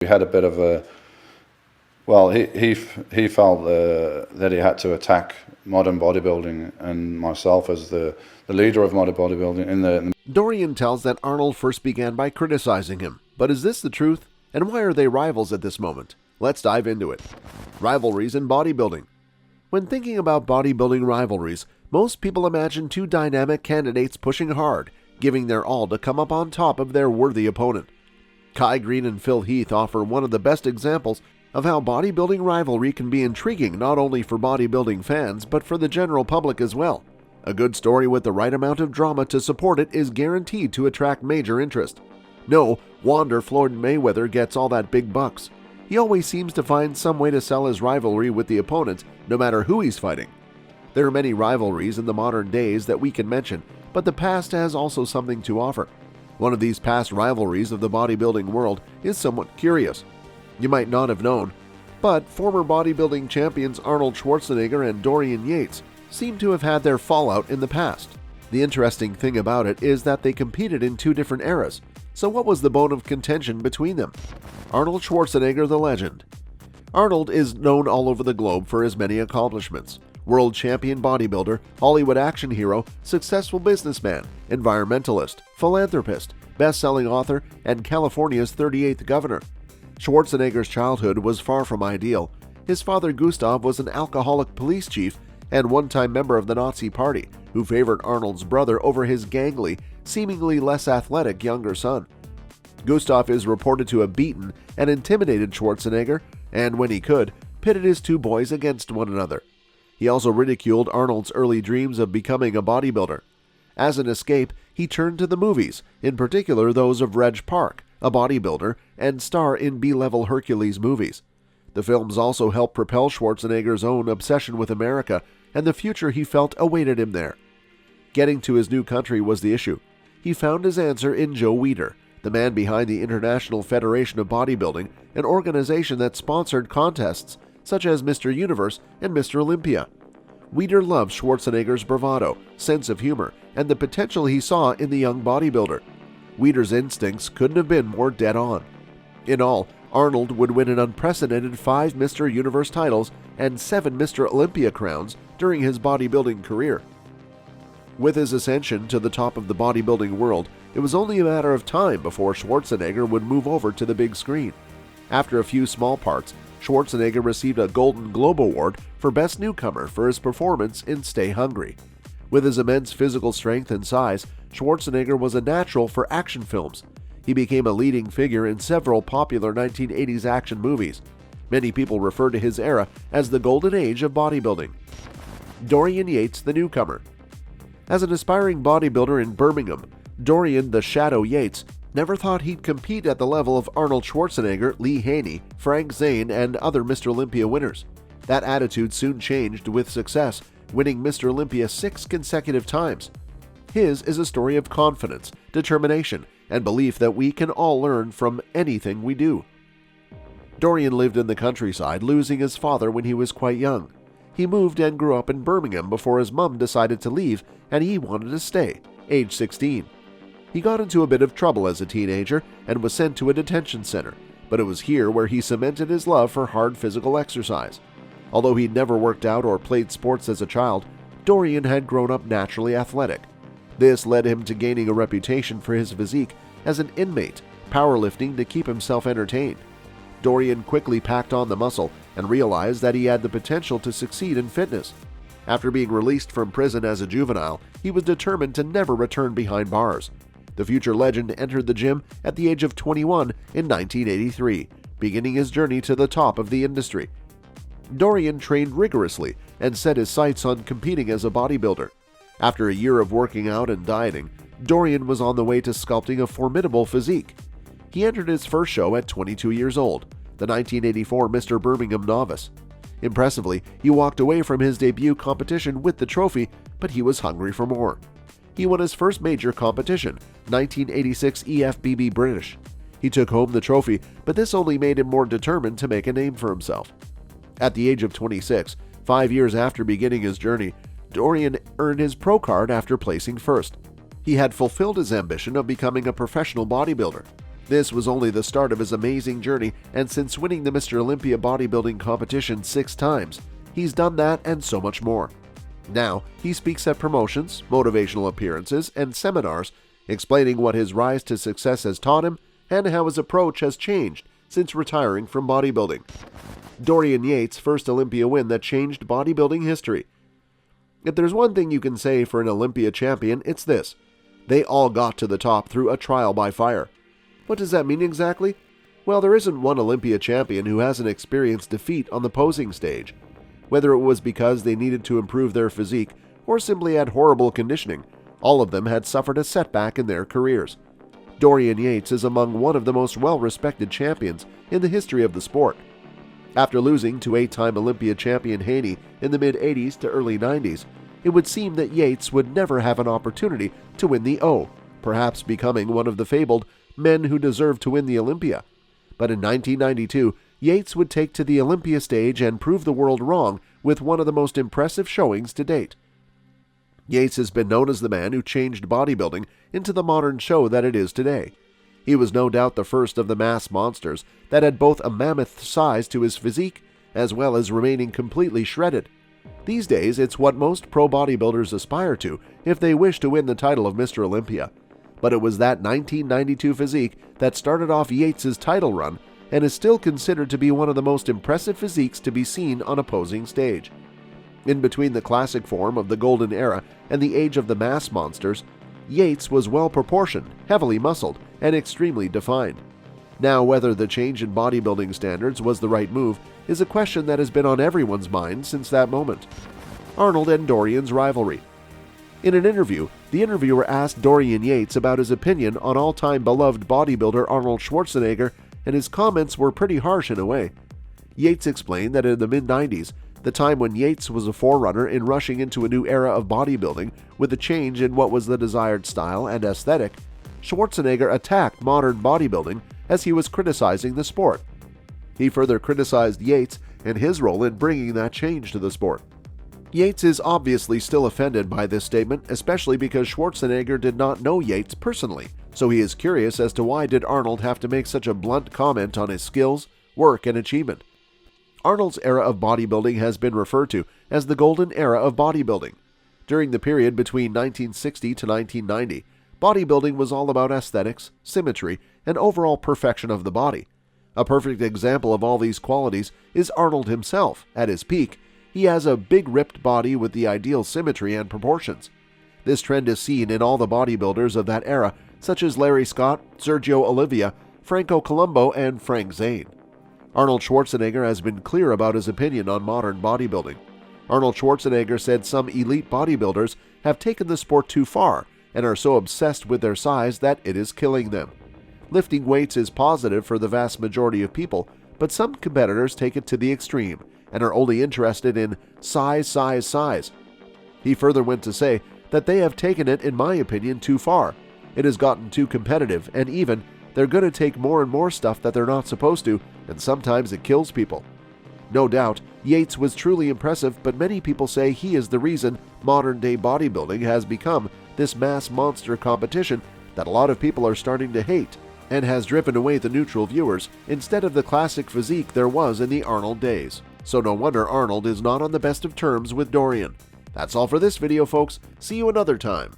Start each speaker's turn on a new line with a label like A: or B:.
A: We had a bit of a, well, he felt that he had to attack modern bodybuilding and myself as the leader of modern bodybuilding in the
B: Dorian tells that Arnold first began by criticizing him. But is this the truth? And why are they rivals at this moment? Let's dive into it. Rivalries in bodybuilding. When thinking about bodybuilding rivalries, most people imagine two dynamic candidates pushing hard, giving their all to come up on top of their worthy opponent. Greene and Phil Heath offer one of the best examples of how bodybuilding rivalry can be intriguing not only for bodybuilding fans, but for the general public as well. A good story with the right amount of drama to support it is guaranteed to attract major interest. No wonder Floyd Mayweather gets all that big bucks. He always seems to find some way to sell his rivalry with the opponent, no matter who he's fighting. There are many rivalries in the modern days that we can mention, but the past has also something to offer. One of these past rivalries of the bodybuilding world is somewhat curious. You might not have known, but former bodybuilding champions Arnold Schwarzenegger and Dorian Yates seem to have had their fallout in the past. The interesting thing about it is that they competed in two different eras. So what was the bone of contention between them? Arnold Schwarzenegger, the legend. Arnold is known all over the globe for his many accomplishments. World champion bodybuilder, Hollywood action hero, successful businessman, environmentalist, philanthropist, best-selling author, and California's 38th governor. Schwarzenegger's childhood was far from ideal. His father Gustav was an alcoholic police chief and one-time member of the Nazi Party, who favored Arnold's brother over his gangly, seemingly less athletic younger son. Gustav is reported to have beaten and intimidated Schwarzenegger, and when he could, pitted his two boys against one another. He also ridiculed Arnold's early dreams of becoming a bodybuilder. As an escape, he turned to the movies, in particular those of Reg Park, a bodybuilder, and star in B-level Hercules movies. The films also helped propel Schwarzenegger's own obsession with America and the future he felt awaited him there. Getting to his new country was the issue. He found his answer in Joe Weider, the man behind the International Federation of Bodybuilding, an organization that sponsored contests such as Mr. Universe and Mr. Olympia. Weider loved Schwarzenegger's bravado, sense of humor, and the potential he saw in the young bodybuilder. Weider's instincts couldn't have been more dead on. In all, Arnold would win an unprecedented 5 Mr. Universe titles and 7 Mr. Olympia crowns during his bodybuilding career. With his ascension to the top of the bodybuilding world, it was only a matter of time before Schwarzenegger would move over to the big screen. After a few small parts, Schwarzenegger received a Golden Globe Award for Best Newcomer for his performance in Stay Hungry. With his immense physical strength and size, Schwarzenegger was a natural for action films. He became a leading figure in several popular 1980s action movies. Many people refer to his era as the golden age of bodybuilding. Dorian Yates, the newcomer. As an aspiring bodybuilder in Birmingham, Dorian the Shadow Yates never thought he'd compete at the level of Arnold Schwarzenegger, Lee Haney, Frank Zane, and other Mr. Olympia winners. That attitude soon changed with success, winning Mr. Olympia 6 consecutive times. His is a story of confidence, determination, and belief that we can all learn from anything we do. Dorian lived in the countryside, losing his father when he was quite young. He moved and grew up in Birmingham before his mom decided to leave and he wanted to stay, age 16. He got into a bit of trouble as a teenager and was sent to a detention center, but it was here where he cemented his love for hard physical exercise. Although he'd never worked out or played sports as a child, Dorian had grown up naturally athletic. This led him to gaining a reputation for his physique as an inmate, powerlifting to keep himself entertained. Dorian quickly packed on the muscle and realized that he had the potential to succeed in fitness. After being released from prison as a juvenile, he was determined to never return behind bars. The future legend entered the gym at the age of 21 in 1983, beginning his journey to the top of the industry. Dorian trained rigorously and set his sights on competing as a bodybuilder. After a year of working out and dieting, Dorian was on the way to sculpting a formidable physique. He entered his first show at 22 years old, the 1984 Mr. Birmingham Novice. Impressively, he walked away from his debut competition with the trophy, but he was hungry for more. He won his first major competition, 1986 EFBB British. He took home the trophy, but this only made him more determined to make a name for himself. At the age of 26, 5 years after beginning his journey, Dorian earned his pro card after placing first. He had fulfilled his ambition of becoming a professional bodybuilder. This was only the start of his amazing journey, and since winning the Mr. Olympia bodybuilding competition 6 times, he's done that and so much more. Now, he speaks at promotions, motivational appearances, and seminars, explaining what his rise to success has taught him and how his approach has changed since retiring from bodybuilding. Dorian Yates' first Olympia win that changed bodybuilding history. If there's one thing you can say for an Olympia champion, it's this: they all got to the top through a trial by fire. What does that mean exactly? Well, there isn't one Olympia champion who hasn't experienced defeat on the posing stage. Whether it was because they needed to improve their physique or simply had horrible conditioning, all of them had suffered a setback in their careers. Dorian Yates is among one of the most well-respected champions in the history of the sport. After losing to 8-time Olympia champion Haney in the mid-80s to early 90s, it would seem that Yates would never have an opportunity to win the O, perhaps becoming one of the fabled men who deserved to win the Olympia. But in 1992, Yates would take to the Olympia stage and prove the world wrong with one of the most impressive showings to date. Yates has been known as the man who changed bodybuilding into the modern show that it is today. He was no doubt the first of the mass monsters that had both a mammoth size to his physique as well as remaining completely shredded. These days, it's what most pro bodybuilders aspire to if they wish to win the title of Mr. Olympia. But it was that 1992 physique that started off Yates' title run and is still considered to be one of the most impressive physiques to be seen on a posing stage. In between the classic form of the golden era and the age of the mass monsters, Yates was well-proportioned, heavily muscled, and extremely defined. Now, whether the change in bodybuilding standards was the right move is a question that has been on everyone's mind since that moment. Arnold and Dorian's rivalry. In an interview, the interviewer asked Dorian Yates about his opinion on all-time beloved bodybuilder Arnold Schwarzenegger, and his comments were pretty harsh in a way. Yates explained that in the mid-90s, the time when Yates was a forerunner in rushing into a new era of bodybuilding with a change in what was the desired style and aesthetic, Schwarzenegger attacked modern bodybuilding as he was criticizing the sport. He further criticized Yates and his role in bringing that change to the sport. Yates is obviously still offended by this statement, especially because Schwarzenegger did not know Yates personally, so he is curious as to why did Arnold have to make such a blunt comment on his skills, work, and achievement. Arnold's era of bodybuilding has been referred to as the golden era of bodybuilding. During the period between 1960 to 1990, bodybuilding was all about aesthetics, symmetry, and overall perfection of the body. A perfect example of all these qualities is Arnold himself. At his peak, he has a big ripped body with the ideal symmetry and proportions. This trend is seen in all the bodybuilders of that era, such as Larry Scott, Sergio Oliva, Franco Columbu, and Frank Zane. Arnold Schwarzenegger has been clear about his opinion on modern bodybuilding. Arnold Schwarzenegger said some elite bodybuilders have taken the sport too far and are so obsessed with their size that it is killing them. Lifting weights is positive for the vast majority of people, but some competitors take it to the extreme and are only interested in size. He further went to say that they have taken it, in my opinion, too far. It has gotten too competitive, and even they're going to take more and more stuff that they're not supposed to, and sometimes it kills people. No doubt, Yates was truly impressive, but many people say he is the reason modern-day bodybuilding has become this mass monster competition that a lot of people are starting to hate, and has driven away the neutral viewers instead of the classic physique there was in the Arnold days. So no wonder Arnold is not on the best of terms with Dorian. That's all for this video, folks. See you another time.